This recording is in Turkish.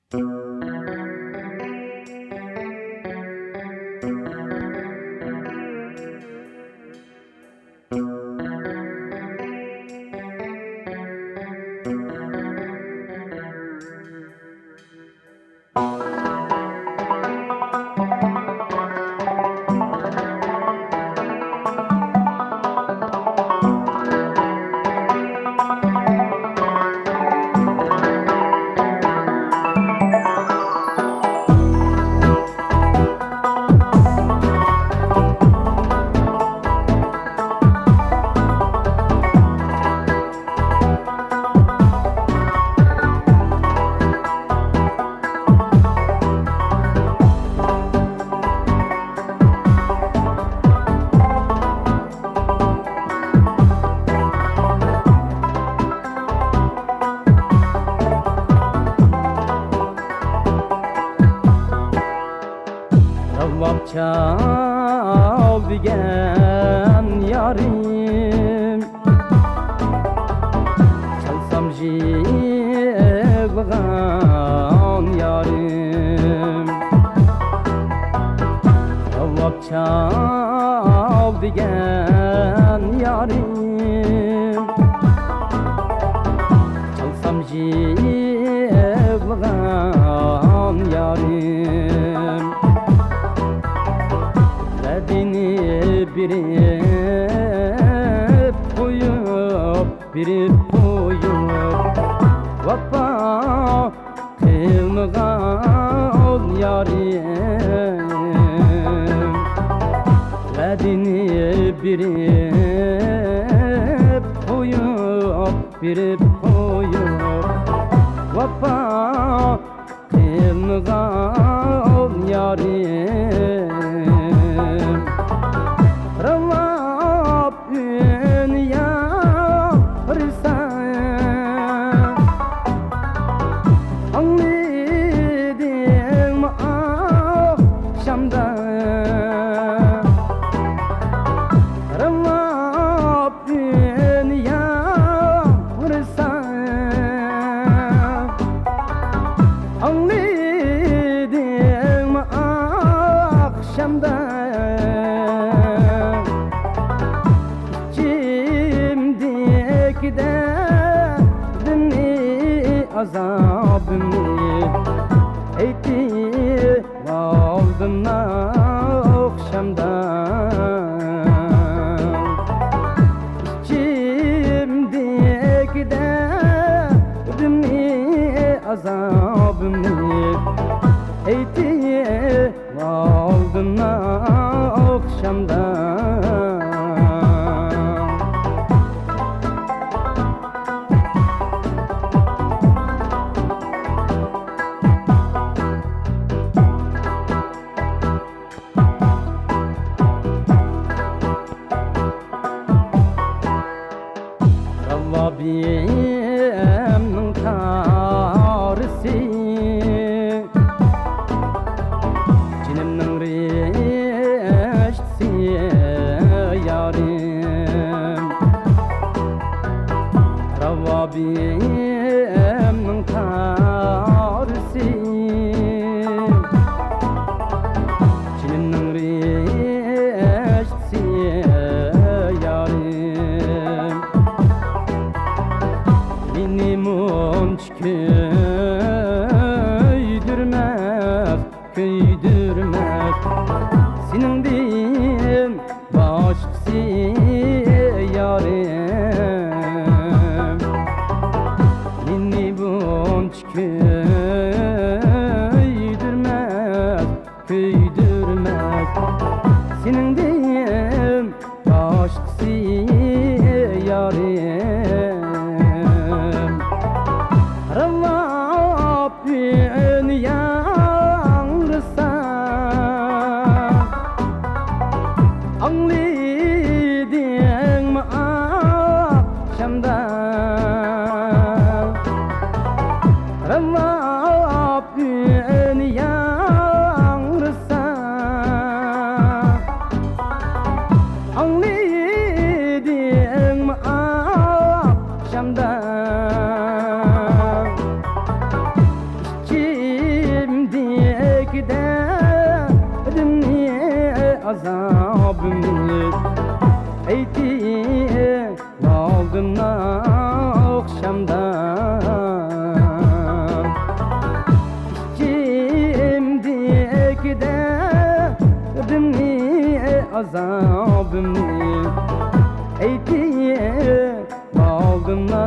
Revvap çal digen yarim, çalsam jığılgan yarim. Revvap çal digen yarim, çalsam jığılgan yarim. Derdini birip koyup, birip koyup Vapa kılmıgan yarim. Derdini birip koyup, birip koyup Vapa kılmıgan yarim. Revvap dünya rısa anladım akşamda. Revvap dünya rısa anladım akşamda. Derdimi, azabımı eyti aldım akşamdan. İçimdeki derdimi, azabımı eyti aldım akşamdan. Rabbim'in karısı, cinimnin reştisi yarim. Rabbim'in karısı, cinimnin reştisi yarim. Köydürmez, köydürmez senin din başkası yarim. Beni bunç köydürmez, köydürmez senin din başkası yarim. Revvap dünya rısa anladım akşamda. Revvap dünya rısa anladım akşamda. azabımni Eytiye bağımla